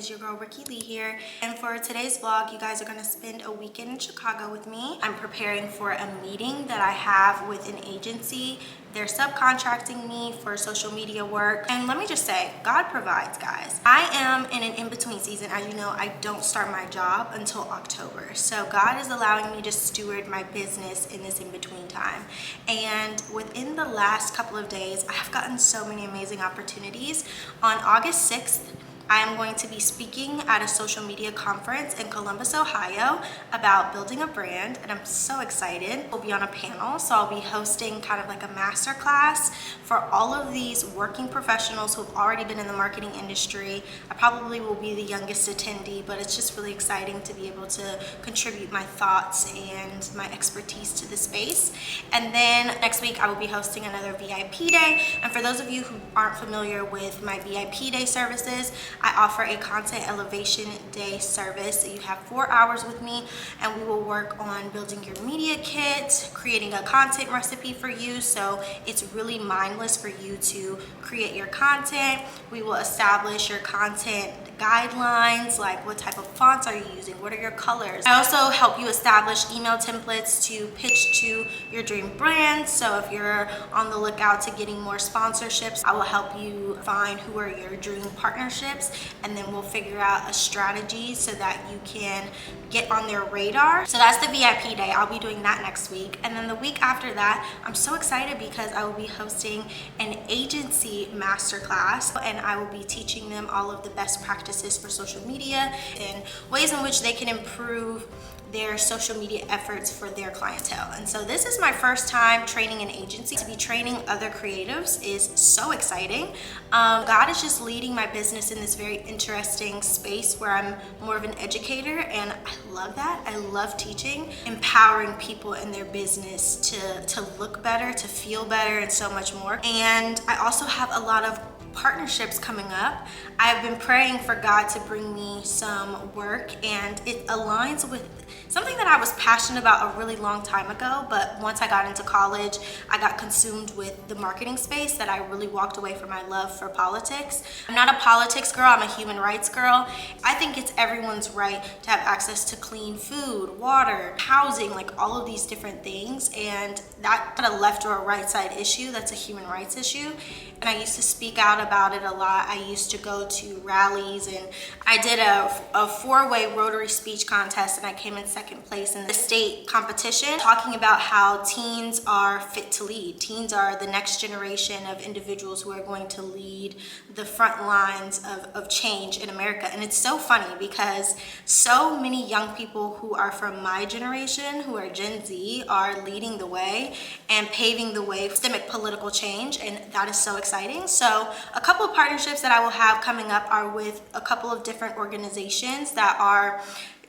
is your girl Rikki Lee here, and for today's vlog you guys are going to spend a weekend in Chicago with me. I'm preparing for a meeting that I have with an agency. They're subcontracting me for social media work, and let me just say, God provides, guys. I am in an in-between season. As you know, I don't start my job until October, so God is allowing me to steward my business in this in-between time. And within the last couple of days, I have gotten so many amazing opportunities. On August 6th, I am going to be speaking at a social media conference in Columbus, Ohio about building a brand, and I'm so excited. We'll be on a panel, so I'll be hosting kind of like a master class for all of these working professionals who have already been in the marketing industry. I probably will be the youngest attendee, but it's just really exciting to be able to contribute my thoughts and my expertise to the space. And then next week I will be hosting another VIP day, and for those of you who aren't familiar with my VIP day services, I offer a content elevation day service. You have 4 hours with me, and we will work on building your media kit, creating a content recipe for you so it's really mindless for you to create your content. We will establish your content guidelines, like what type of fonts are you using, what are your colors. I also help you establish email templates to pitch to your dream brand. So if you're on the lookout to getting more sponsorships, I will help you find who are your dream partnerships, and then we'll figure out a strategy so that you can get on their radar. So that's the VIP day. I'll be doing that next week. And then the week after that, I'm so excited because I will be hosting an agency masterclass, and I will be teaching them all of the best practices for social media and ways in which they can improve their social media efforts for their clientele. And so this is my first time training an agency. To be training other creatives is so exciting. God is just leading my business in this very interesting space where I'm more of an educator, and I love that. I love teaching, empowering people in their business to look better, to feel better, and so much more. And I also have a lot of partnerships coming up. I've been praying for God to bring me some work, and it aligns with something that I was passionate about a really long time ago, but once I got into college, I got consumed with the marketing space that I really walked away from my love for politics. I'm not a politics girl, I'm a human rights girl. I think it's everyone's right to have access to clean food, water, housing, like all of these different things, and that's not a left or a right side issue, that's a human rights issue. And I used to speak out about it a lot. I used to go to rallies, and I did a four-way Rotary speech contest, and I came in second place in the state competition, talking about how teens are fit to lead. Teens are the next generation of individuals who are going to lead the front lines of change in America. And it's so funny because so many young people who are from my generation, who are Gen Z, are leading the way and paving the way for systemic political change, and that is so exciting. So a couple of partnerships that I will have coming up are with a couple of different organizations that are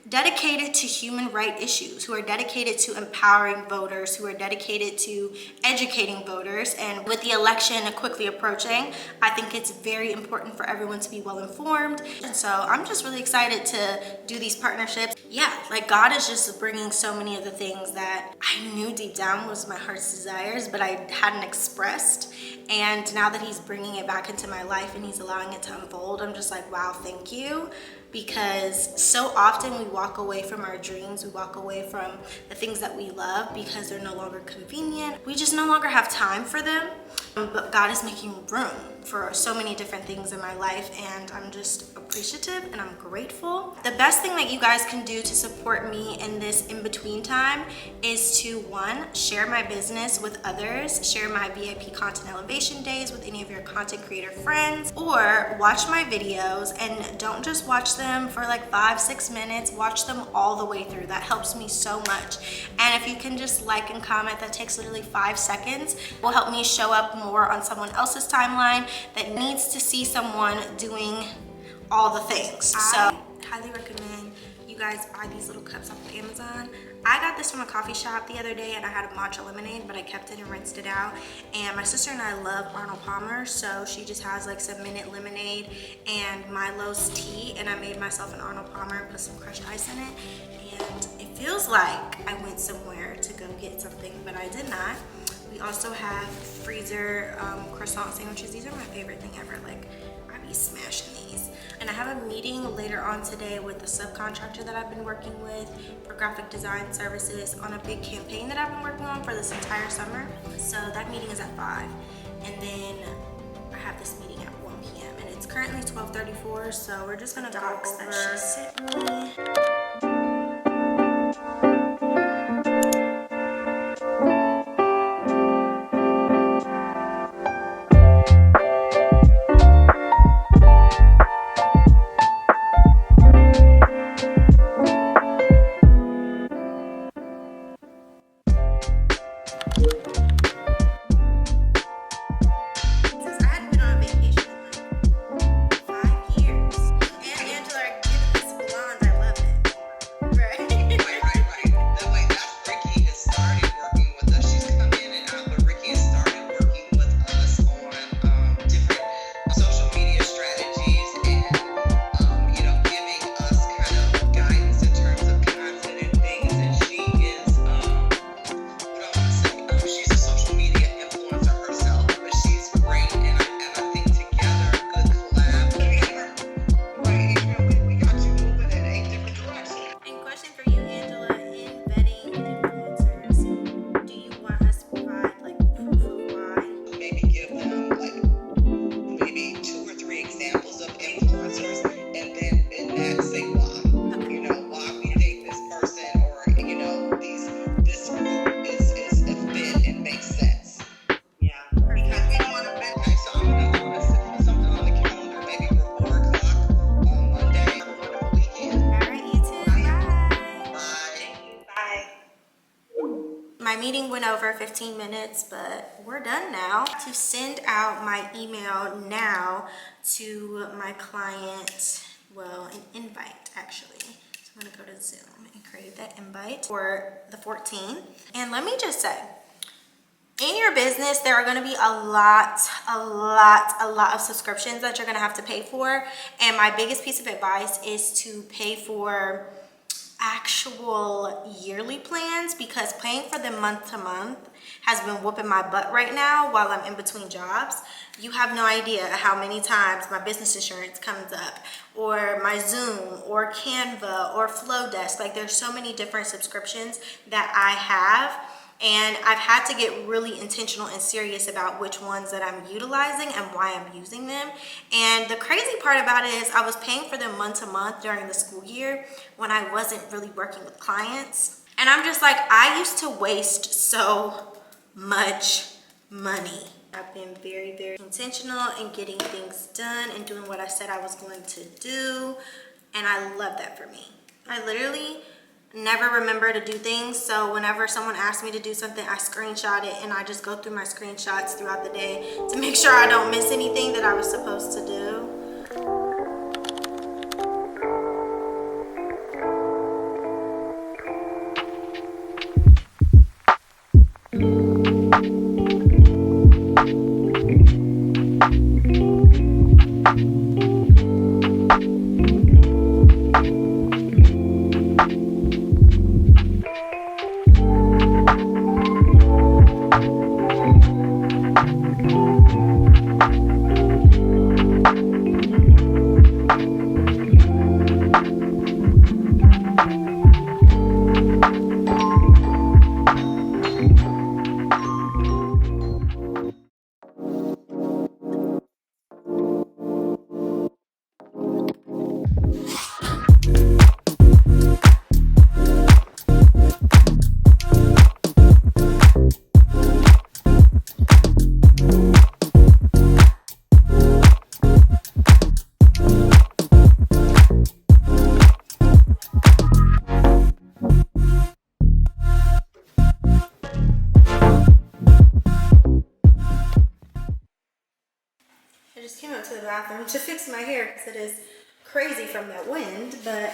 dedicated to human rights issues, who are dedicated to empowering voters, who are dedicated to educating voters. And with the election quickly approaching, I think it's very important for everyone to be well informed. And so I'm just really excited to do these partnerships. Yeah, like God is just bringing so many of the things that I knew deep down was my heart's desires, but I hadn't expressed. And now that he's bringing it back into my life and he's allowing it to unfold, I'm just like, wow, thank you. Because so often we walk away from our dreams, we walk away from the things that we love because they're no longer convenient. We just no longer have time for them. But God is making room for so many different things in my life, and I'm just appreciative and I'm grateful. The best thing that you guys can do to support me in this in-between time is to, one, share my business with others, share my VIP content elevation days with any of your content creator friends, or watch my videos, and don't just watch them for like 5-6 minutes, watch them all the way through. That helps me so much. And if you can just like and comment, that takes literally 5 seconds, will help me show up more on someone else's timeline that needs to see someone doing all the things. I highly recommend you guys buy these little cups off of Amazon. I got this from a coffee shop the other day, and I had a matcha lemonade, but I kept it and rinsed it out. And my sister and I love Arnold Palmer, so she just has like some mint lemonade and Milo's tea, and I made myself an Arnold Palmer and put some crushed ice in it. And it feels like I went somewhere to go get something, but I did not. We also have freezer croissant sandwiches. These are my favorite thing ever. Like, I be smashing these. And I have a meeting later on today with the subcontractor that I've been working with for graphic design services on a big campaign that I've been working on for this entire summer. So that meeting is at 5. And then I have this meeting at 1 p.m. and it's currently 12:34, so we're just gonna go over that she sent me. My meeting went over 15 minutes, but we're done now. To send out my email now to my client, well, an invite actually. So I'm gonna go to Zoom and create that invite for the 14th. And let me just say, in your business, there are gonna be a lot of subscriptions that you're gonna have to pay for. And my biggest piece of advice is to pay for actual yearly plans, because paying for them month to month has been whooping my butt right now while I'm in between jobs. You have no idea how many times my business insurance comes up, or my Zoom, or Canva, or Flowdesk. Like, there's so many different subscriptions that I have, and I've had to get really intentional and serious about which ones that I'm utilizing and why I'm using them. And the crazy part about it is I was paying for them month to month during the school year when I wasn't really working with clients. And I'm just like, I used to waste so much money. I've been very intentional in getting things done and doing what I said I was going to do. And I love that for me. I literally never remember to do things, so whenever someone asks me to do something, I screenshot it and I just go through my screenshots throughout the day to make sure I don't miss anything that I was supposed to do. I just came out to the bathroom to fix my hair because it is crazy from that wind, but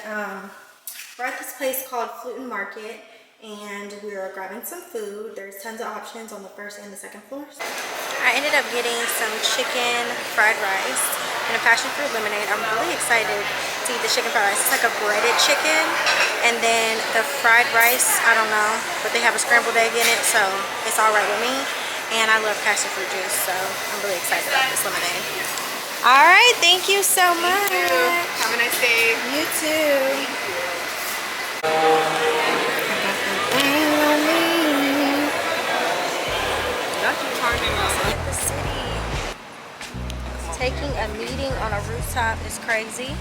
we're at this place called Fulton Market and we're grabbing some food. There's tons of options on the first and the second floors. I ended up getting some chicken fried rice and a passion fruit lemonade. I'm really excited to eat the chicken fried rice. It's like a breaded chicken, and then the fried rice, I don't know, but they have a scrambled egg in it, so it's all right with me. And I love passion fruit juice, so I'm really excited about this lemonade. All right, thank you so much. Thank you. Have a nice day. You too. Not you charging us. At the city. Taking a meeting on a rooftop is crazy,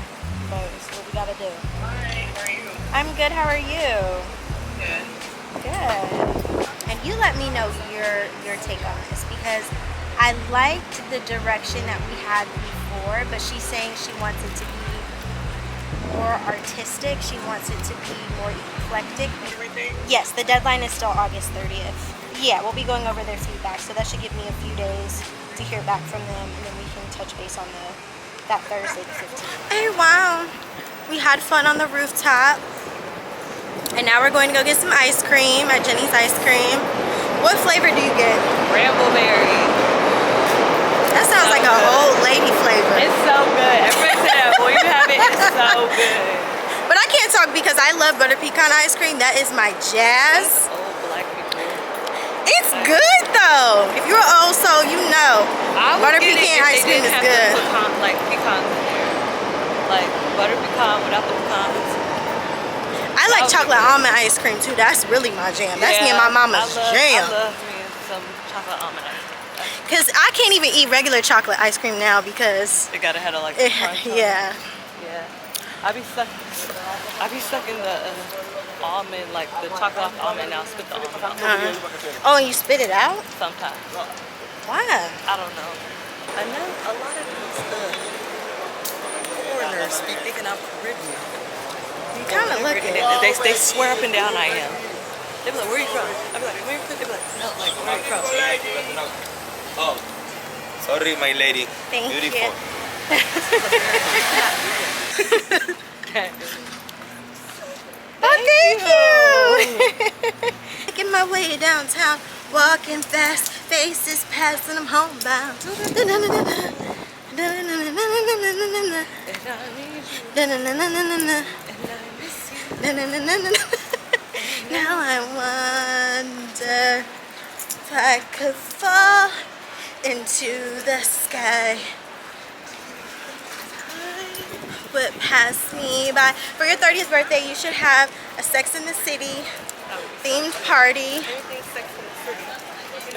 but it's what we gotta do. Hi, how are you? I'm good, how are you? Good. Good. And you let me know your take on this, because I liked the direction that we had before, but she's saying she wants it to be more artistic. She wants it to be more eclectic. Everything? Yes, the deadline is still August 30th. Yeah, we'll be going over their feedback, so that should give me a few days to hear back from them, and then we can touch base on that Thursday the 15th. Hey, wow. We had fun on the rooftop. And now we're going to go get some ice cream at Jenny's Ice Cream. What flavor do you get? Brambleberry. That sounds like an old lady flavor. It's so good. Everybody said that. Boy, you have it. It's so good. But I can't talk because I love butter pecan ice cream. That is my jazz. Old black people. It's good though. If you're an old soul, you know. Butter pecan ice cream is good. Like pecans in there. Like butter pecan without the pecans. I like chocolate almond ice cream too. That's really my jam. That's me and my mama's jam. I love me some chocolate almond ice cream. Cause I can't even eat regular chocolate ice cream now because It gotta have like the crunch on it. yeah. Yeah. I be sucking the almond, like the chocolate almond. Now spit the almond out. Oh, and you spit it out? Sometimes. Why? I don't know. I know a lot of these foreigners be thinking I'm Caribbean. You kind of look it. They swear up and down I am. They be like, where are you from? I be like, where are you from? They be like, no, like, where are you from? Oh, sorry, my lady. Thank Beautiful. you. Oh, thank you. Making my way downtown, walking fast, faces passing, I'm homebound. Now I wonder if I could fall into the sky. Would pass me by. For your 30th birthday, you should have a Sex in the City themed party.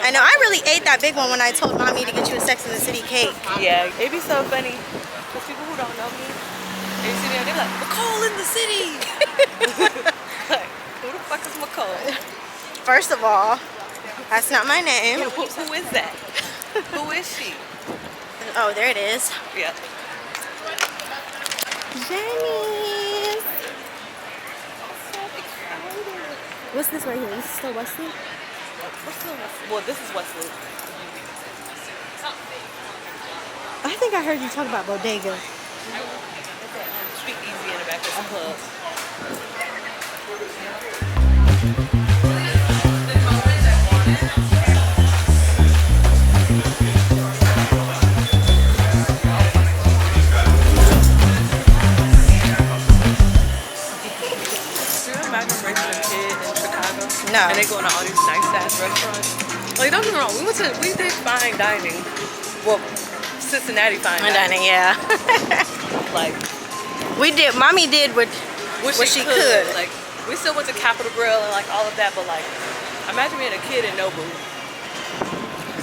I know, I really ate that big one when I told mommy to get you a Sex in the City cake. Yeah, it'd be so funny. Because people who don't know me, they see me and they be like, McCall in the city! Like, who the fuck is McCall? First of all, that's not my name. Who is that? Who is she? Oh, there it is. Yeah. Jenny! What's this right here? This is still Wesley? Well, this is Wesley. I think I heard you talk about Bodega. Speak easy in the back of the club. No. And they going to all these nice ass restaurants. Like, don't get me wrong, we did fine dining. Well, Cincinnati fine dining. Yeah. Like, We did, mommy did what she could. Like, we still went to Capitol Grill and like all of that, but like, imagine being a kid in Nobu.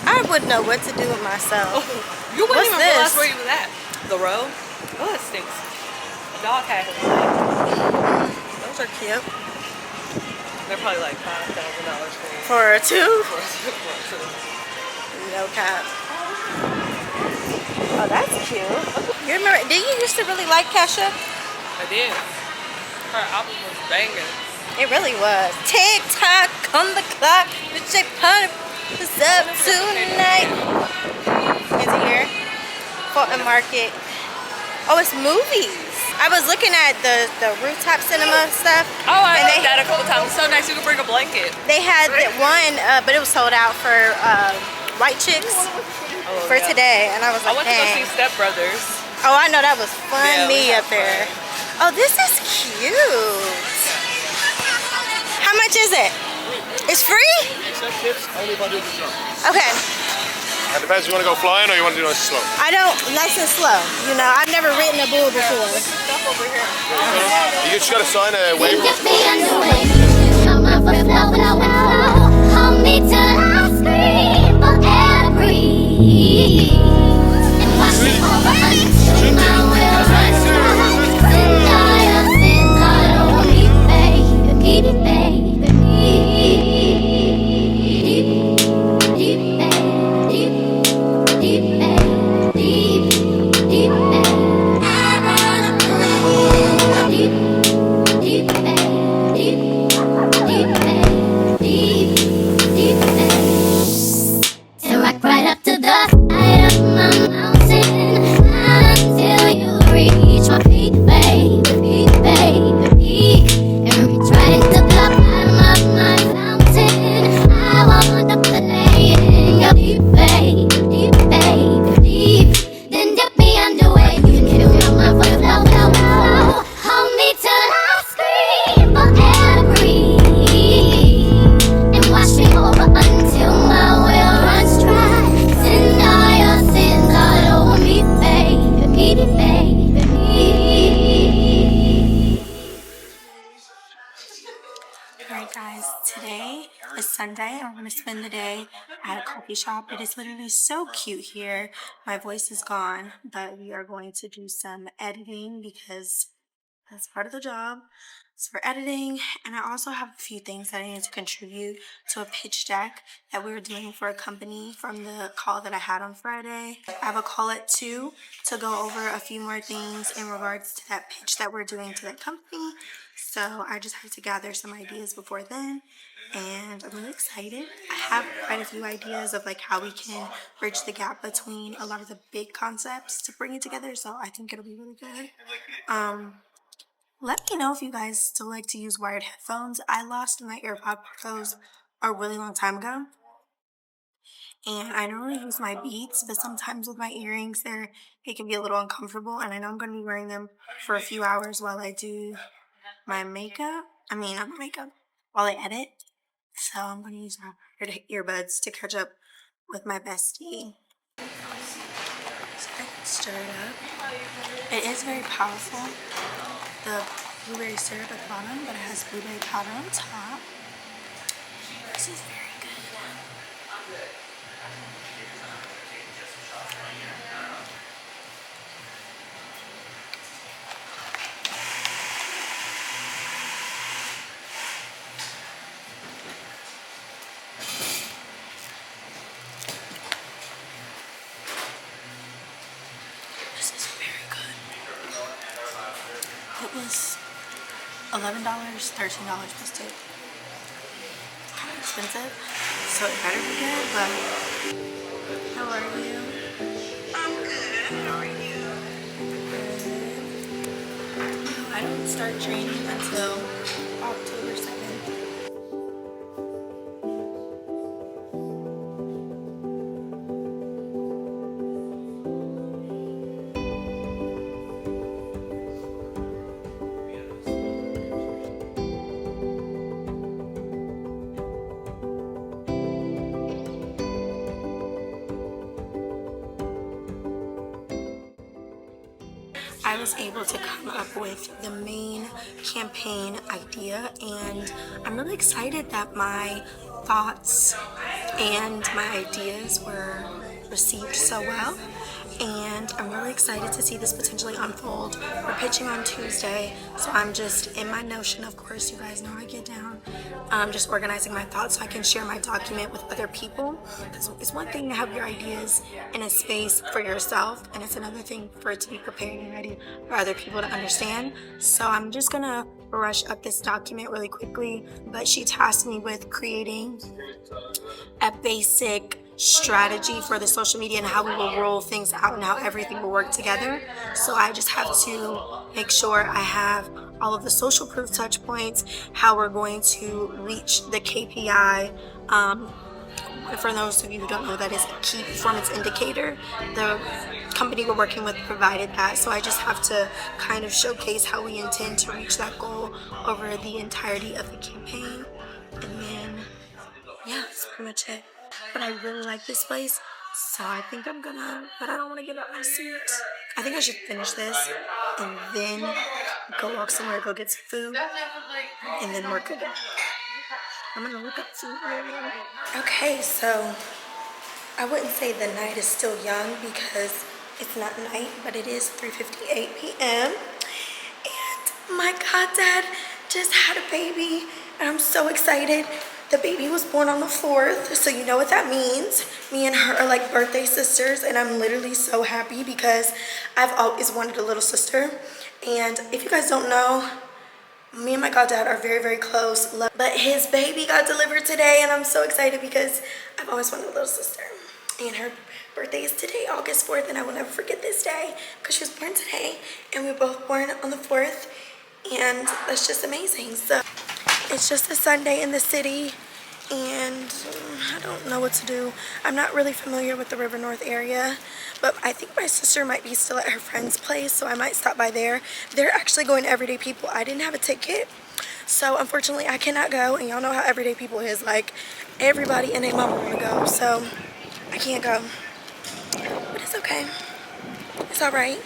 I wouldn't know what to do with myself. You wouldn't What's even realize this? where you was at. The row? Oh, it stinks. A dog had it. Those are cute. They're probably like $5,000 For a two? for two. No cap. Oh, that's cute. You remember, did you used to really like Kesha? I did. Her album was banging. It really was. Tick tock on the clock, the chick party is up tonight. Is it here? Fulton Market. Oh, it's movies. I was looking at the rooftop cinema stuff. Oh, I and did that a couple times. It's so nice you can bring a blanket. They had that one, but it was sold out for white chicks for today, and I was I like, went to go dang. see Step Brothers. Oh, I know, that was Yeah, we funny had up there. Oh, this is cute. How much is it? It's free? Except tips, only about the job. Okay. It depends if you want to go flying or you want to do nice and slow. I don't, nice and slow. You know, I've never ridden a bull before. Stuff over here. You just got to sign a waiver. Hold me till I scream for every and watch me over until my will runs dry. Send all your sins all over me, baby, baby, deep, deep, deep, deep, deep, I wanna play deep, deep, deep, deep, deep, deep, and rock right up to the eye of my mountain until you reach my peak, baby, peak, and reach right to the bottom of my fountain. I want to play in your deep, deep, deep, then dip me underway. You can kill my mind for the flow. Hold me till I scream for every and watch me over until my will runs dry. Send all your sins all over me, baby, Alright guys, today is Sunday and we're going to spend the day at a coffee shop. It is literally so cute here. My voice is gone, but we are going to do some editing because that's part of the job. So we're editing, and I also have a few things that I need to contribute to a pitch deck that we were doing for a company from the call that I had on Friday. I have a call at 2 to go over a few more things in regards to that pitch that we're doing to that company. So I just have to gather some ideas before then, and I'm really excited. I have quite a few ideas of like how we can bridge the gap between a lot of the big concepts to bring it together, so I think it'll be really good. Let me know if you guys still like to use wired headphones. I lost my AirPod Pros a really long time ago, and I normally use my Beats, but sometimes with my earrings it can be a little uncomfortable, and I know I'm going to be wearing them for a few hours while I do my makeup. Not my makeup, while I edit. So I'm going to use my earbuds to catch up with my bestie. So I can stir it up. It is very powerful. The blueberry syrup at the bottom, but it has blueberry powder on top. This is very good. This is very good. It was $11, $13 plus tip. Kind of expensive, so it better be good, but how are you? I'm good. How are you? Good. I don't start training until October 2nd. I was able to come up with the main campaign idea, and I'm really excited that my thoughts and my ideas were received so well, and I'm really excited to see this potentially unfold. We're pitching on Tuesday, so I'm just in my Notion, of course, you guys know I get down. Just organizing my thoughts so I can share my document with other people. Because it's one thing to have your ideas in a space for yourself, and it's another thing for it to be prepared and ready for other people to understand. So I'm just gonna rush up this document really quickly, but she tasked me with creating a basic strategy for the social media and how we will roll things out and how everything will work together. So I just have to make sure I have all of the social proof touch points, how we're going to reach the KPI. For those of you who don't know, that is a key performance indicator. The company we're working with provided that, so I just have to kind of showcase how we intend to reach that goal over the entirety of the campaign. And then, yeah, that's pretty much it. But I really like this place, So I think I'm gonna, but I don't want to get out my seat. I think I should finish this and then go walk somewhere, go get some food, and then work again. I'm gonna look up food right now. Okay, so I wouldn't say the night is still young because it's not night, but it is 3:58 p.m. And my goddad just had a baby, and I'm so excited. The baby was born on the 4th, so you know what that means. Me and her are like birthday sisters, and I'm literally so happy because I've always wanted a little sister. And if you guys don't know, me and my goddad are very, very close. But his baby got delivered today, and I'm so excited because I've always wanted a little sister. And her birthday is today, August 4th, and I will never forget this day because she was born today, and we were both born on the 4th, and that's just amazing. So it's just a Sunday in the city, and I don't know what to do. I'm not really familiar with the River North area, but I think my sister might be still at her friend's place, so I might stop by there. They're actually going to Everyday People. I didn't have a ticket, so unfortunately I cannot go, and y'all know how Everyday People is. Like, everybody and their mama want to go, so I can't go. But it's okay. It's all right.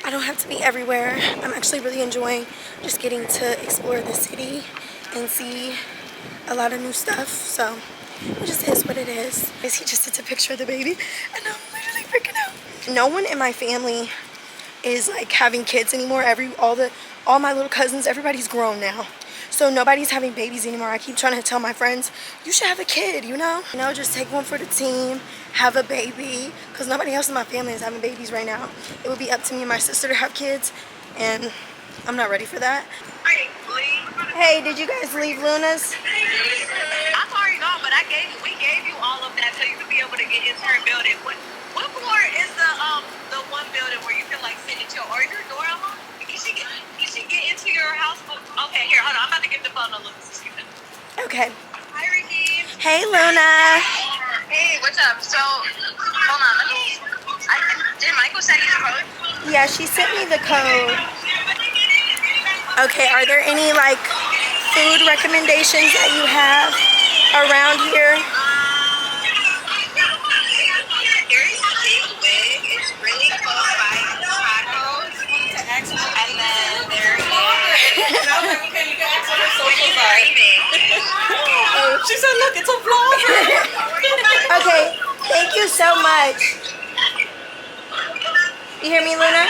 I don't have to be everywhere. I'm actually really enjoying just getting to explore the city and see a lot of new stuff, so it just is what it is. He just took a picture of the baby, and I'm literally freaking out. No one in my family is like having kids anymore. All my little cousins, everybody's grown now, so nobody's having babies anymore. I keep trying to tell my friends, you should have a kid, you know, just take one for the team, have a baby, because nobody else in my family is having babies right now. It would be up to me and my sister to have kids, and I'm not ready for that. Hey, did you guys leave Luna's? I'm already gone, but we gave you all of that so you could be able to get into her building. What floor is the one building where you can like sit into your door unlocked? You should get into your house. Okay, here, hold on. I'm about to give the phone a look. Okay. Hi, Rikki. Hey, Luna. Hey, what's up? So, hold on. Did Michael send you the code? Yeah, she sent me the code. Okay, are there any like food recommendations that you have around here? There's a big wig. It's really close by tacos. And then there is... Okay, you can ask what her social side. She said, look, it's a vlog. Okay, thank you so much. You hear me, Luna?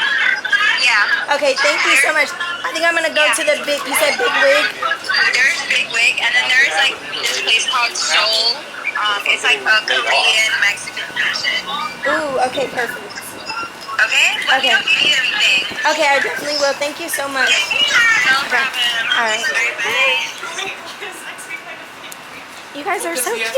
Yeah. Okay, thank you so much. I think I'm gonna go to the big, you said Big Wig? There's Big Wig, and then there's like this place called Seoul. It's like a Korean Mexican fusion. Ooh, okay, perfect. Okay? Let me know if you need anything. Okay, I definitely will. Thank you so much. No problem. All right. Bye. You guys are so cute.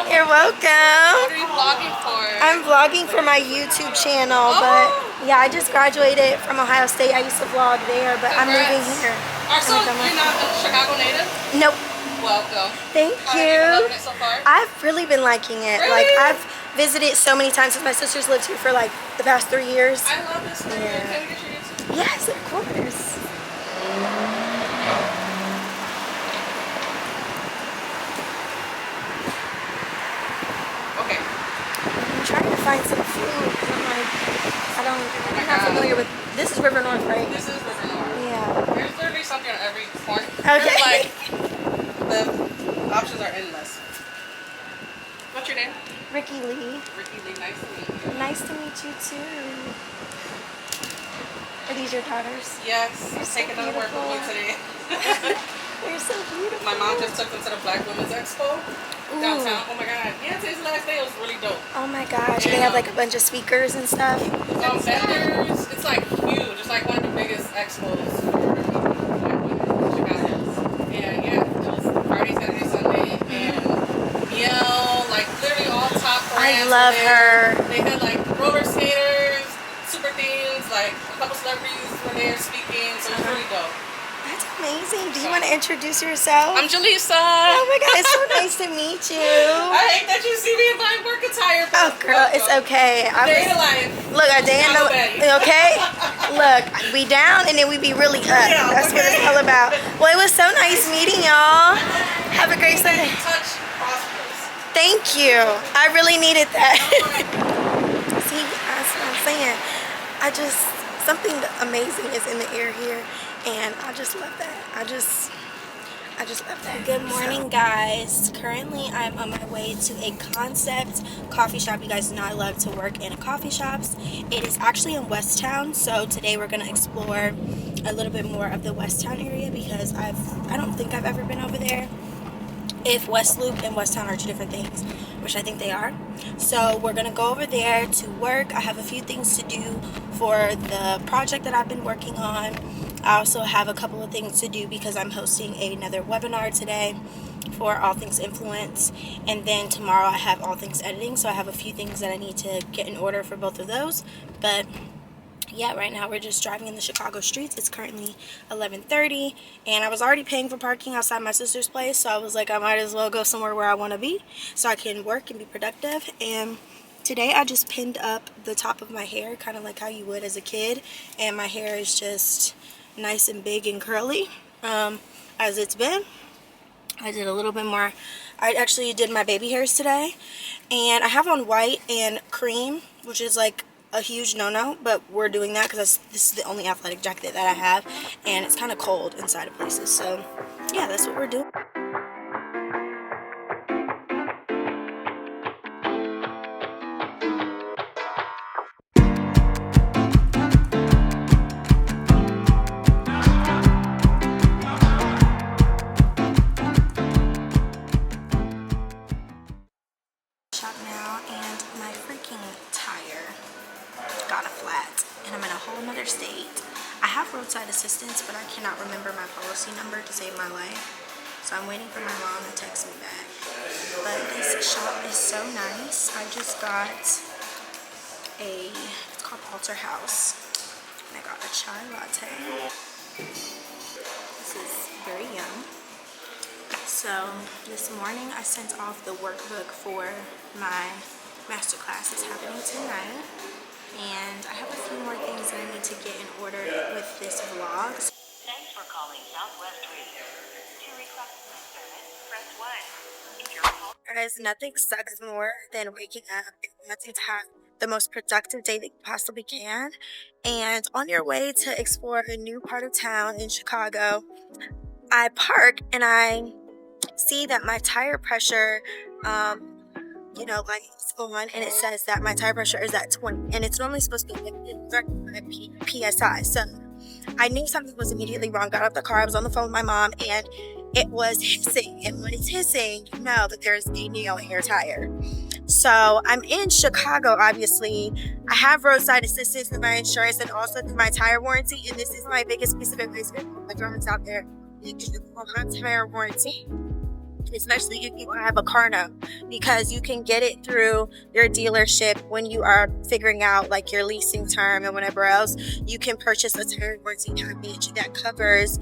You're welcome. What are you vlogging for? I'm vlogging for my YouTube channel, but yeah, I just graduated from Ohio State. I used to vlog there, but I'm moving here. So you're not a Chicago native? Nope. Welcome. Thank How have you been you. loving it so far? I've really been liking it. Really? Like, I've visited so many times since my sister's lived here for like the past 3 years. I love this thing. Yeah. Can we get your YouTube? Yes, of course. Okay. I'm trying to find some food. 'Cause I'm like, I'm not familiar with. This is River North, right? This is River North. Yeah. There's literally something on every corner. Okay. Like, the options are endless. What's your name? Rikki Lee. Rikki Lee. Nice to meet you. Nice to meet you too. Are these your daughters? Yes. You're so Taking them to work with me beautiful. today. They're so beautiful. My mom just took them to the Black Women's Expo downtown. Oh my god. Yeah, today's the last day. It was really dope. Oh my gosh. They have like a bunch of speakers and stuff. Vendors. It's like huge. It's like one of the biggest expos for Black women in Chicago. And yeah, it was Friday, Saturday, Sunday, and like literally all top brands. I love her. They had like roller skaters, super themes, like a couple celebrities were there speaking, so it was really dope. That's amazing. Do you want to introduce yourself? I'm Jalisa. Oh my god, it's so nice to meet you. I hate that you see me in my work attire. Oh girl, it's okay. Day to life. Look, a day in the okay. Look, we down and then we be really up. Yeah, That's what it's okay. all about. Well, it was so nice meeting y'all. Have a great Sunday. Touch prosperous. Thank you. I really needed that. See, that's what I'm saying. Something amazing is in the air here, and I just love that. I just love that. Good morning, guys. Currently, I'm on my way to a concept coffee shop. You guys know I love to work in coffee shops. It is actually in West Town, so today we're gonna explore a little bit more of the West Town area because I don't think I've ever been over there. If West Loop and West Town are two different things, which I think they are. So we're gonna go over there to work. I have a few things to do for the project that I've been working on. I also have a couple of things to do because I'm hosting another webinar today for All Things Influence, and then tomorrow I have All Things Editing, so I have a few things that I need to get in order for both of those. But yeah, right now we're just driving in the Chicago streets. It's currently 11:30, and I was already paying for parking outside my sister's place, so I was like, I might as well go somewhere where I want to be so I can work and be productive. And today I just pinned up the top of my hair, kind of like how you would as a kid, and my hair is just nice and big and curly as it's been. I did a little bit more. I actually did my baby hairs today, and I have on white and cream, which is like a huge no-no, but we're doing that because this is the only athletic jacket that I have, and it's kind of cold inside of places. So yeah, that's what we're doing. Shop now, and my freaking tire got a flat, and I'm in a whole nother state. I have roadside assistance, but I cannot remember my policy number to save my life, so I'm waiting for my mom to text me back. But this shop is so nice. I just got it's called Alter House, and I got a chai latte. This is very yum. So this morning I sent off the workbook for my master class. It's happening tonight, and I have a few more things that I need to get in order with this vlog. Thanks for calling Southwest Radio. To request this service, press 1. If you're calling... Guys, nothing sucks more than waking up and wanting to have the most productive day that you possibly can. And on your way to explore a new part of town in Chicago, I park and I see that my tire pressure, like it's on, and it says that my tire pressure is at 20, and it's normally supposed to be like 35 psi. So I knew something was immediately wrong. Got out the car, I was on the phone with my mom, and it was hissing. And when it's hissing, you know that there's a nail in your tire. So I'm in Chicago, obviously. I have roadside assistance with my insurance and also through my tire warranty, and this is my biggest piece of advice for the drivers out there. You should call my tire warranty, especially if you have a car note, because you can get it through your dealership when you are figuring out like your leasing term and whatever else. You can purchase a tire warranty package that covers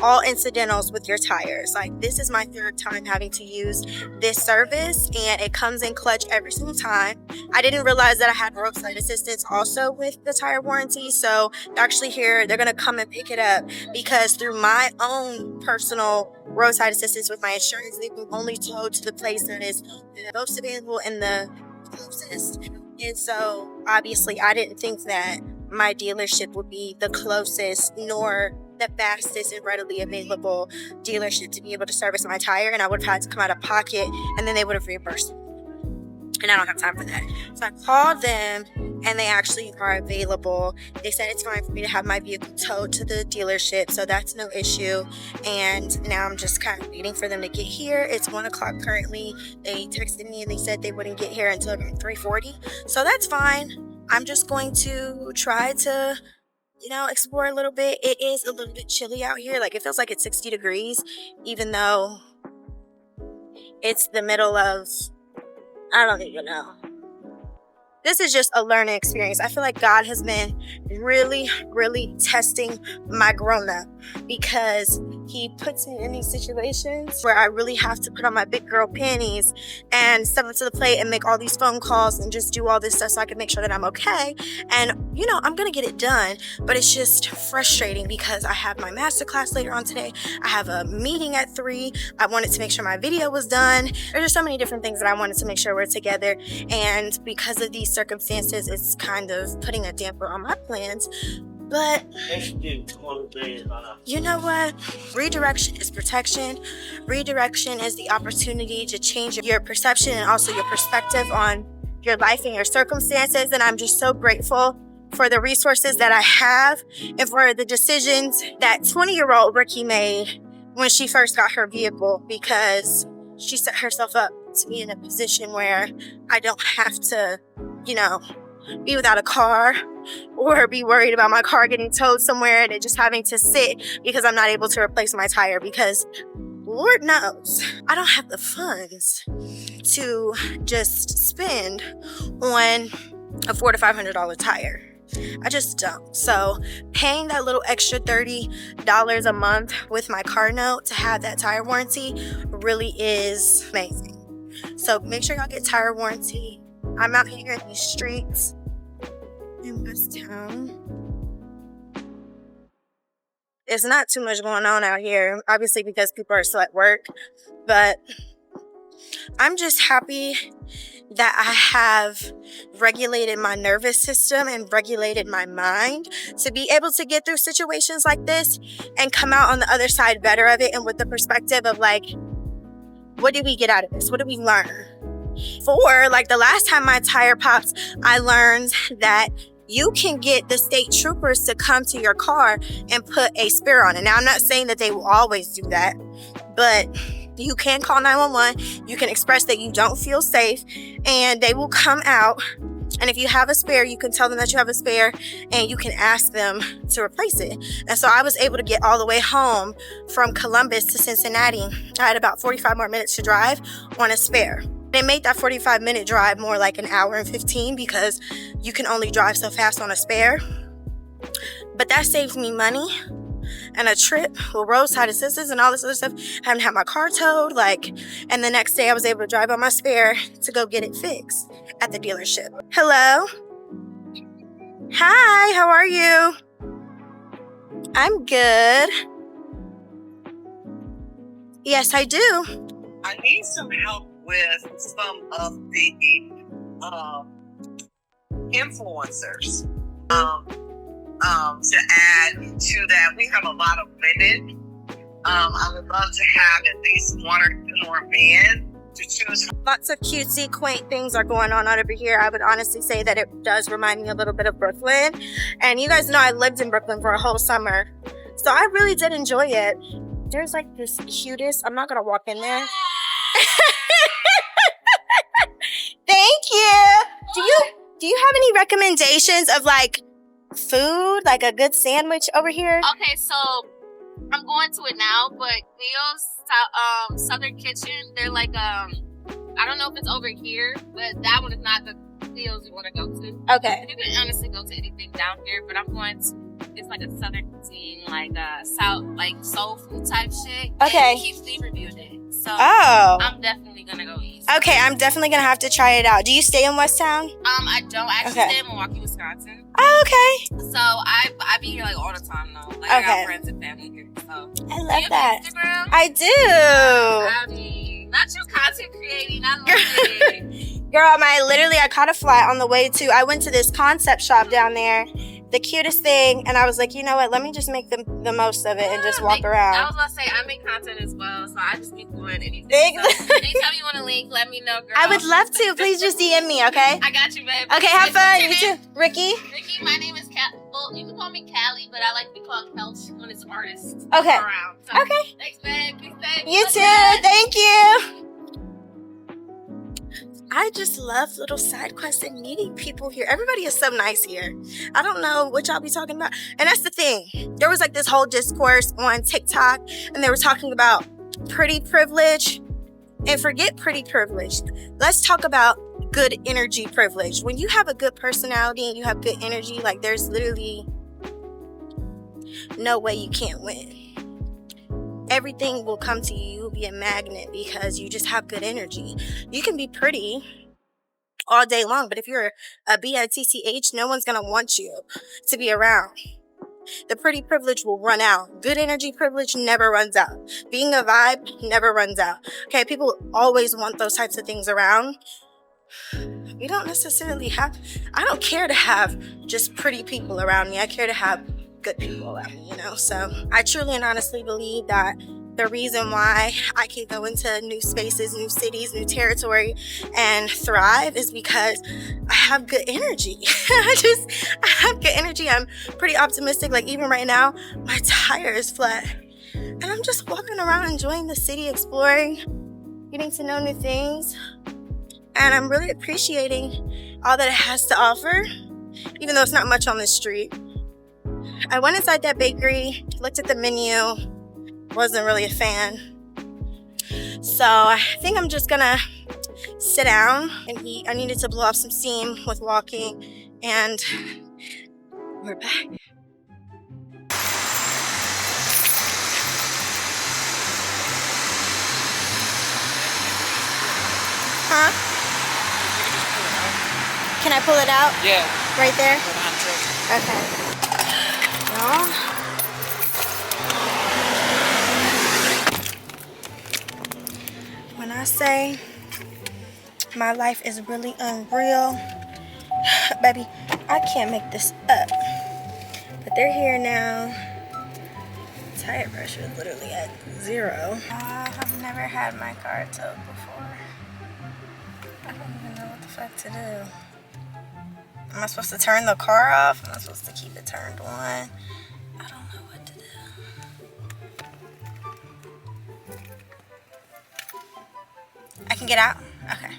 all incidentals with your tires. Like, this is my third time having to use this service, and it comes in clutch every single time. I didn't realize that I had roadside assistance also with the tire warranty, so actually here they're gonna come and pick it up, because through my own personal roadside assistance with my insurance, they will only tow to the place that is the most available and the closest. And so obviously I didn't think that my dealership would be the closest nor the fastest and readily available dealership to be able to service my tire, and I would have had to come out of pocket, and then they would have reimbursed me, and I don't have time for that. So I called them, and they actually are available. They said it's fine for me to have my vehicle towed to the dealership, so that's no issue. And now I'm just kind of waiting for them to get here. It's 1 o'clock currently. They texted me and they said they wouldn't get here until about 3:40, so that's fine. I'm just going to try to explore a little bit. It is a little bit chilly out here. Like, it feels like it's 60 degrees, even though it's the middle of, I don't even know. This is just a learning experience. I feel like God has been really, really testing my grown-up, because he puts me in these situations where I really have to put on my big girl panties and step up to the plate and make all these phone calls and just do all this stuff so I can make sure that I'm okay. And, you know, I'm going to get it done, but it's just frustrating because I have my masterclass later on today. I have a meeting at 3. I wanted to make sure my video was done. There's just so many different things that I wanted to make sure were together. And because of these circumstances, it's kind of putting a damper on my plans. But you know what? Redirection is protection. Redirection is the opportunity to change your perception and also your perspective on your life and your circumstances. And I'm just so grateful for the resources that I have and for the decisions that 20-year-old Rikki made when she first got her vehicle, because she set herself up to be in a position where I don't have to, you know, be without a car or be worried about my car getting towed somewhere and it just having to sit because I'm not able to replace my tire, because Lord knows I don't have the funds to just spend on a $400 to $500 tire. I just don't. So paying that little extra $30 a month with my car note to have that tire warranty really is amazing. So make sure y'all get tire warranty. I'm out here in these streets in West Town. It's not too much going on out here, obviously, because people are still at work. But I'm just happy that I have regulated my nervous system and regulated my mind to be able to get through situations like this and come out on the other side better of it, and with the perspective of like, what did we get out of this? What did we learn? For like the last time my tire popped, I learned that you can get the state troopers to come to your car and put a spare on it. Now, I'm not saying that they will always do that, but you can call 911. You can express that you don't feel safe, and they will come out. And if you have a spare, you can tell them that you have a spare, and you can ask them to replace it. And so I was able to get all the way home from Columbus to Cincinnati. I had about 45 more minutes to drive on a spare. They made that 45-minute drive more like an hour and 15 because you can only drive so fast on a spare. But that saved me money and a trip with roadside assistance and all this other stuff. I haven't had my car towed, and the next day I was able to drive on my spare to go get it fixed at the dealership. Hello? Hi, how are you? I'm good. Yes, I do. I need some help with some of the influencers. To add to that, we have a lot of women. I would love to have at least one or two more men to choose. Lots of cutesy, quaint things are going on over here. I would honestly say that it does remind me a little bit of Brooklyn. And you guys know I lived in Brooklyn for a whole summer, so I really did enjoy it. There's like this cutest, I'm not gonna walk in there. Thank you. Do you have any recommendations of like food, like a good sandwich over here? Okay, so I'm going to it now, but Leo's Southern Kitchen, they're like I don't know if it's over here, but that one is not the Leo's you want to go to. Okay. You can honestly go to anything down here, but I'm going to, it's like a Southern cuisine, like soul food type shit. Okay. And Keith Lee reviewed it. So I'm definitely gonna go eat. Okay, I'm definitely gonna have to try it out. Do you stay in West Town? I don't actually stay in Milwaukee, Wisconsin. Oh, okay. So I be here like all the time though. Like I got friends and family here. So I love that. Instagram? I do. I mean, not just content creating. I love it. Girl, I caught a flight on the way to. I went to this concept shop down there. The cutest thing, and I was like, you know what? Let me just make the most of it and just walk around. I was about to say I make content as well, so I just be doing anything. So anytime you want a link, let me know, girl. I would love to. Please just DM me, okay? I got you, babe. Okay, have fun. You too, Rikki. Rikki, my name is Cal. Well, you can call me Callie, but I like to be called Kelch when it's artists. Okay. Around. So, okay. Thanks, babe. Be safe. You too. Thank you. I just love little side quests and meeting people here. Everybody is so nice here. I don't know what y'all be talking about. And that's the thing. There was like this whole discourse on TikTok, and they were talking about pretty privilege. And forget pretty privilege. Let's talk about good energy privilege. When you have a good personality and you have good energy, like there's literally no way you can't win. everything will come to you. You'll be a magnet because you just have good energy. You can be pretty all day long, but if you're a bitch, no one's gonna want you to be around. The pretty privilege will run out. Good energy privilege never runs out. Being a vibe never runs out. Okay, people always want those types of things around. You don't necessarily have, I don't care to have just pretty people around me. I care to have good people around me, you know? So I truly and honestly believe that the reason why I can go into new spaces, new cities, new territory and thrive is because I have good energy. I have good energy. I'm pretty optimistic. Like even right now, my tire is flat and I'm just walking around enjoying the city, exploring, getting to know new things. And I'm really appreciating all that it has to offer, even though it's not much on this street. I went inside that bakery, looked at the menu, wasn't really a fan. So I think I'm just gonna sit down and eat. I needed to blow off some steam with walking, and we're back. Huh? Can I pull it out? Yeah. Right there? Behind the truck. Okay. Well, when I say my life is really unreal, baby, I can't make this up. But they're here now. Tire pressure is literally at 0. I have never had my car towed before. I don't even know what the fuck to do. Am I supposed to turn the car off? Am I supposed to keep it turned on? I don't know what to do. I can get out? Okay.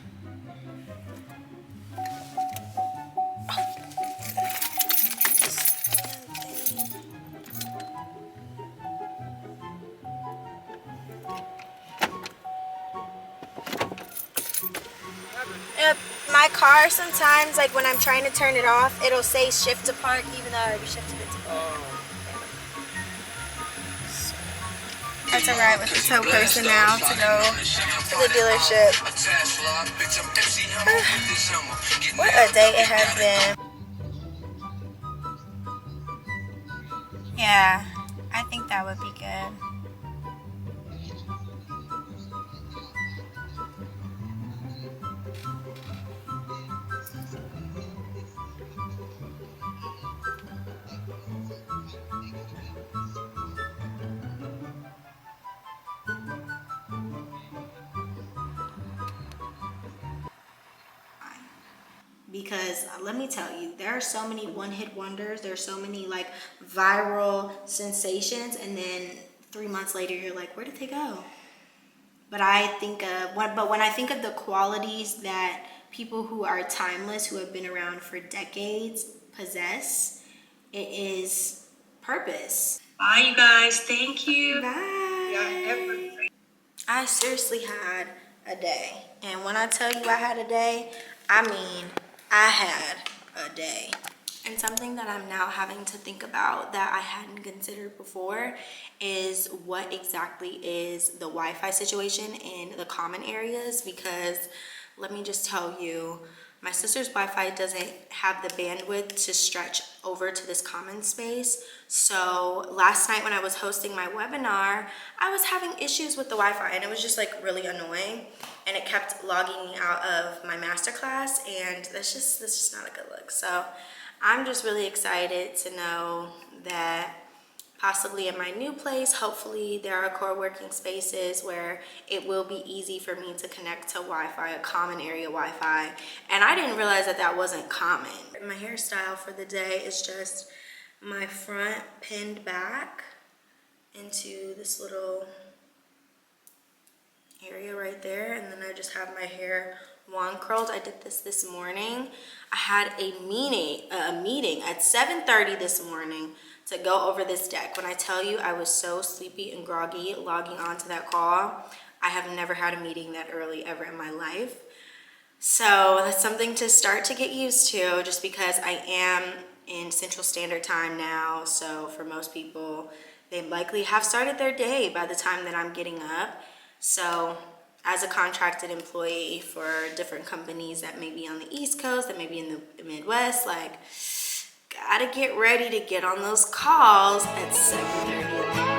My car sometimes, like when I'm trying to turn it off, it'll say shift to park even though I already shifted it to park. I have to ride with the tow person now to go to the dealership. What a day it has been. Yeah, I think that would be good. Because let me tell you, there are so many one-hit wonders. There's so many like viral sensations, and then 3 months later, you're like, where did they go? But when I think of the qualities that people who are timeless, who have been around for decades, possess, it is purpose. Bye, you guys. Thank you. Bye. I seriously had a day, and when I tell you I had a day, I mean I had a day. And something that I'm now having to think about that I hadn't considered before is what exactly is the Wi-Fi situation in the common areas, because let me just tell you, my sister's Wi-Fi doesn't have the bandwidth to stretch over to this common space. So last night when I was hosting my webinar, I was having issues with the Wi-Fi, and it was just like really annoying, and it kept logging me out of my masterclass, and that's just not a good look. So I'm just really excited to know that possibly in my new place, hopefully there are co-working spaces where it will be easy for me to connect to Wi-Fi, a common area Wi-Fi. And I didn't realize that that wasn't common. My hairstyle for the day is just my front pinned back into this little area right there, and then I just have my hair wand curled. I did this morning. I had a meeting at 7:30 this morning to go over this deck. When I tell you I was so sleepy and groggy logging on to that call, I have never had a meeting that early ever in my life. So that's something to start to get used to, just because I am in Central Standard Time now. So for most people, They likely have started their day by the time that I'm getting up. So as a contracted employee for different companies that may be on the East Coast, that may be in the Midwest, like, gotta get ready to get on those calls at 7:30.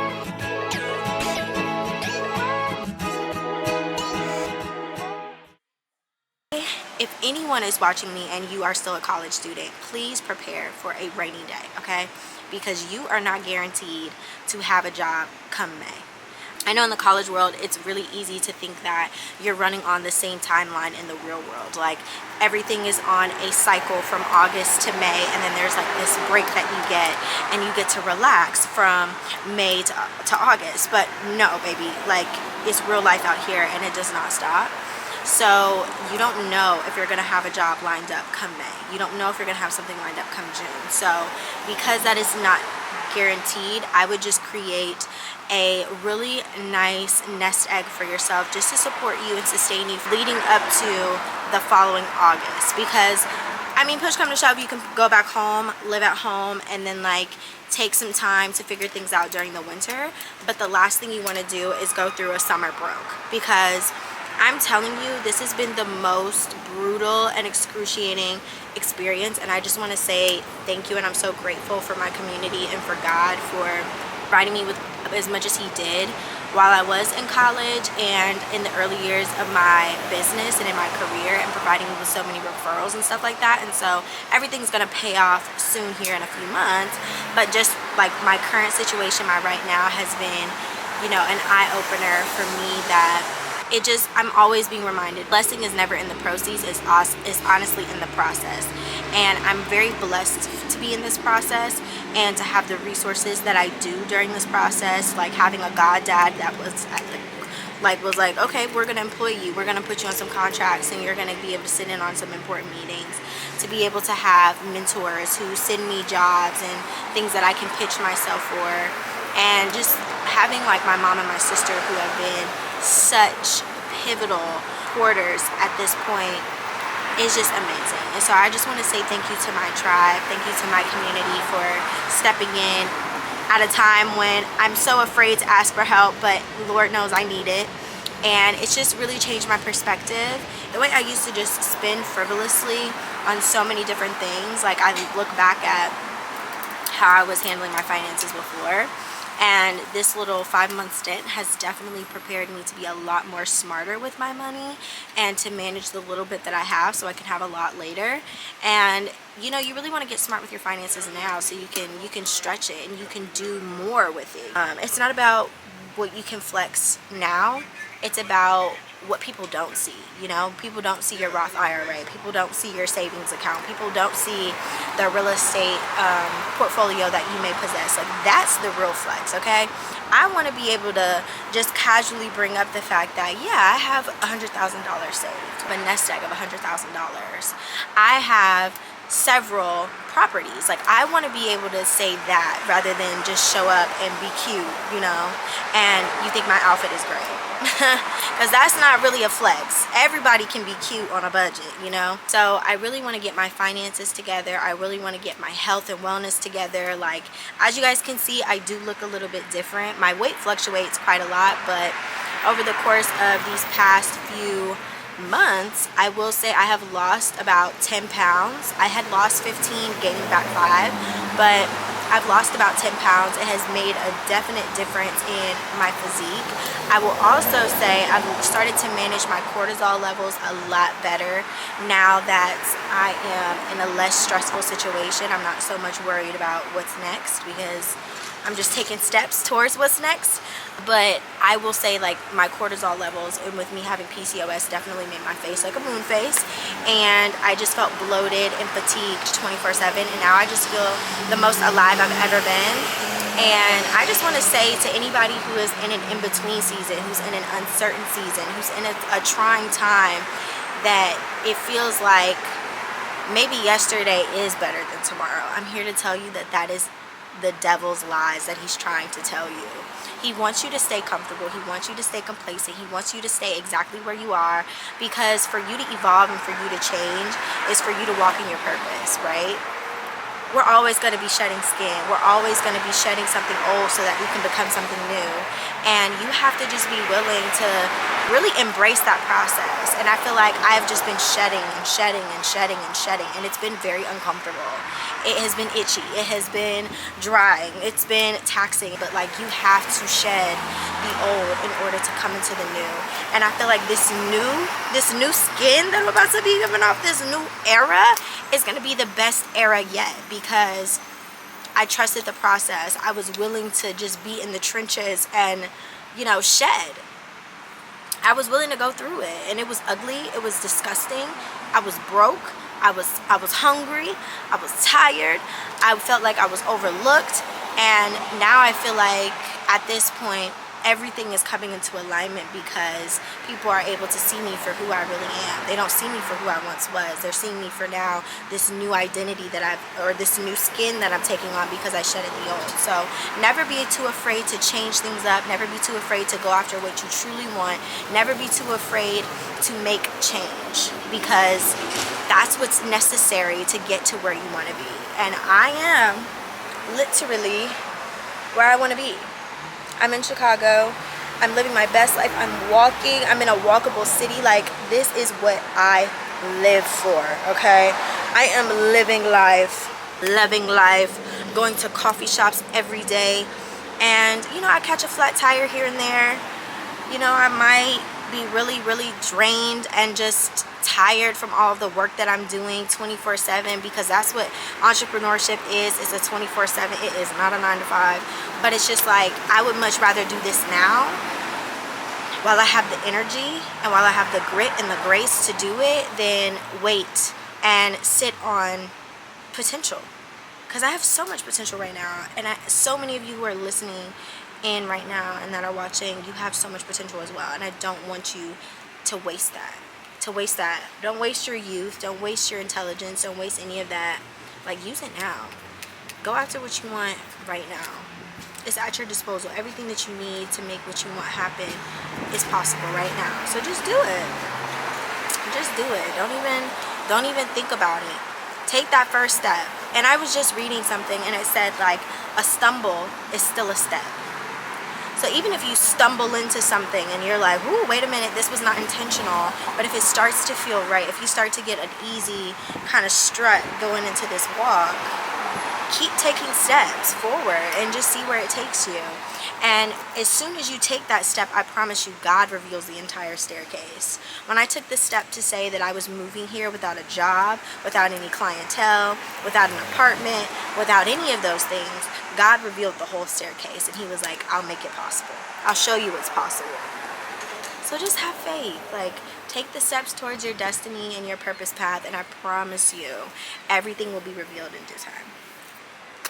If anyone is watching me and you are still a college student, please prepare for a rainy day, okay? Because you are not guaranteed to have a job come May. I know in the college world, it's really easy to think that you're running on the same timeline in the real world. Like, everything is on a cycle from August to May, and then there's like this break that you get, and you get to relax from May to August. But no, baby, like, it's real life out here, and it does not stop. So you don't know if you're gonna have a job lined up come May. You don't know if you're gonna have something lined up come June. So because that is not guaranteed, I would just create a really nice nest egg for yourself just to support you and sustain you leading up to the following August. Because I mean, push come to shove, you can go back home, live at home, and then like take some time to figure things out during the winter. But the last thing you want to do is go through a summer broke, because I'm telling you, this has been the most brutal and excruciating experience, and I just want to say thank you, and I'm so grateful for my community and for God for providing me with as much as He did while I was in college and in the early years of my business and in my career, and providing me with so many referrals and stuff like that. And so everything's gonna pay off soon here in a few months, but just like my current situation, my right now, has been, you know, an eye-opener for me that it just, I'm always being reminded, blessing is never in the proceeds, it's honestly in the process. And I'm very blessed to be in this process and to have the resources that I do during this process, like having a God dad that was like, okay, we're gonna employ you, we're gonna put you on some contracts, and you're gonna be able to sit in on some important meetings. To be able to have mentors who send me jobs and things that I can pitch myself for, and just having like my mom and my sister who have been such pivotal supporters at this point is just amazing. And so I just want to say thank you to my tribe, thank you to my community for stepping in at a time when I'm so afraid to ask for help, but Lord knows I need it. And it's just really changed my perspective. The way I used to just spend frivolously on so many different things, like I look back at how I was handling my finances before, and this little 5-month stint has definitely prepared me to be a lot more smarter with my money and to manage the little bit that I have so I can have a lot later. And you know, you really want to get smart with your finances now so you can stretch it and you can do more with it. It's not about what you can flex now, it's about what people don't see. You know, people don't see your Roth IRA, people don't see your savings account, people don't see the real estate portfolio that you may possess. Like, that's the real flex, okay? I want to be able to just casually bring up the fact that, yeah, I have $100,000 saved, a nest egg of $100,000. I have several properties. Like, I want to be able to say that rather than just show up and be cute, you know, and you think my outfit is great. Because that's not really a flex. Everybody can be cute on a budget, you know. So I really want to get my finances together. I really want to get my health and wellness together. Like, as you guys can see, I do look a little bit different. My weight fluctuates quite a lot, but over the course of these past few months, I will say I have lost about 10 pounds. I had lost 15, gaining back 5, but I've lost about 10 pounds. It has made a definite difference in my physique. I will also say I've started to manage my cortisol levels a lot better now that I am in a less stressful situation. I'm not so much worried about what's next because I'm just taking steps towards what's next. But I will say, like, my cortisol levels, and with me having PCOS, definitely made my face like a moon face, and I just felt bloated and fatigued 24/7, and now I just feel the most alive I've ever been. And I just want to say to anybody who is in an in-between season, who's in an uncertain season, who's in a trying time, that it feels like maybe yesterday is better than tomorrow. I'm here to tell you that that is the devil's lies that he's trying to tell you. He wants you to stay comfortable. He wants you to stay complacent. He wants you to stay exactly where you are, because for you to evolve and for you to change is for you to walk in your purpose, right? we're always going to be shedding skin. We're always going to be shedding something old so that we can become something new. And you have to just be willing to really embrace that process. And I feel like I've just been shedding and shedding and shedding and shedding, and it's been very uncomfortable. It has been itchy. It has been drying. It's been taxing. But like, you have to shed the old in order to come into the new. And I feel like this new skin that I'm about to be giving off, this new era, is going to be the best era yet, because I trusted the process. I was willing to just be in the trenches and, you know, shed. I was willing to go through it, and it was ugly. It was disgusting. I was broke. I was hungry. I was tired. I felt like I was overlooked. And now I feel like at this point, everything is coming into alignment, because people are able to see me for who I really am. They don't see me for who I once was. They're seeing me for now, this new identity that or this new skin that I'm taking on because I shedded the old. So never be too afraid to change things up. Never be too afraid to go after what you truly want. Never be too afraid to make change, because that's what's necessary to get to where you want to be. And I am literally where I want to be. I'm in Chicago. I'm living my best life. I'm walking. I'm in a walkable city. Like, this is what I live for, okay? I am living life, loving life, going to coffee shops every day. And, you know, I catch a flat tire here and there. You know, I might be really, really drained and just tired from all of the work that I'm doing 24/7, because that's what entrepreneurship is. It's a 24/7. It is not a 9 to 5. But it's just like, I would much rather do this now while I have the energy and while I have the grit and the grace to do it, than wait and sit on potential. Because I have so much potential right now, and so many of you who are listening in right now and that are watching, you have so much potential as well, and I don't want you to waste that. Don't waste your youth. Don't waste your intelligence. Don't waste any of that. Like, use it now. Go after what you want right now. It's at your disposal. Everything that you need to make what you want happen is possible right now. So just do it. Just do it. Don't even think about it. Take that first step. And I was just reading something, and it said, like, a stumble is still a step. So even if you stumble into something and you're like, ooh, wait a minute, this was not intentional, but if it starts to feel right, if you start to get an easy kind of strut going into this walk, keep taking steps forward and just see where it takes you. And as soon as you take that step, I promise you, God reveals the entire staircase. When I took the step to say that I was moving here without a job, without any clientele, without an apartment, without any of those things, God revealed the whole staircase, and he was like, I'll make it possible. I'll show you it's possible. So just have faith. Like, take the steps towards your destiny and your purpose path, and I promise you, everything will be revealed in due time.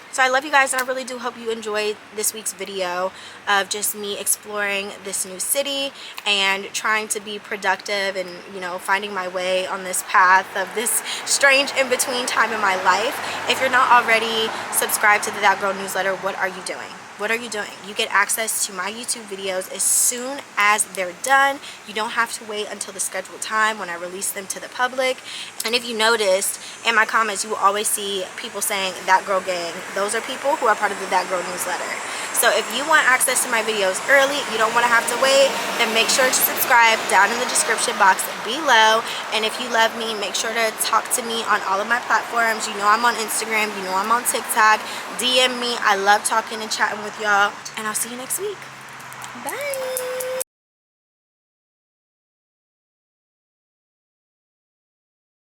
So I love you guys, and I really do hope you enjoyed this week's video of just me exploring this new city and trying to be productive and, you know, finding my way on this path of this strange in-between time in my life. If you're not already subscribed to the That Girl newsletter, what are you doing? What are you doing? You get access to my YouTube videos as soon as they're done. You don't have to wait until the scheduled time when I release them to the public. And if you noticed in my comments, you will always see people saying That Girl Gang. Those are people who are part of the That Girl newsletter. So if you want access to my videos early, you don't want to have to wait, then make sure to subscribe down in the description box below. And if you love me, make sure to talk to me on all of my platforms. You know I'm on Instagram. You know I'm on TikTok. DM me. I love talking and chatting with y'all. And I'll see you next week. Bye.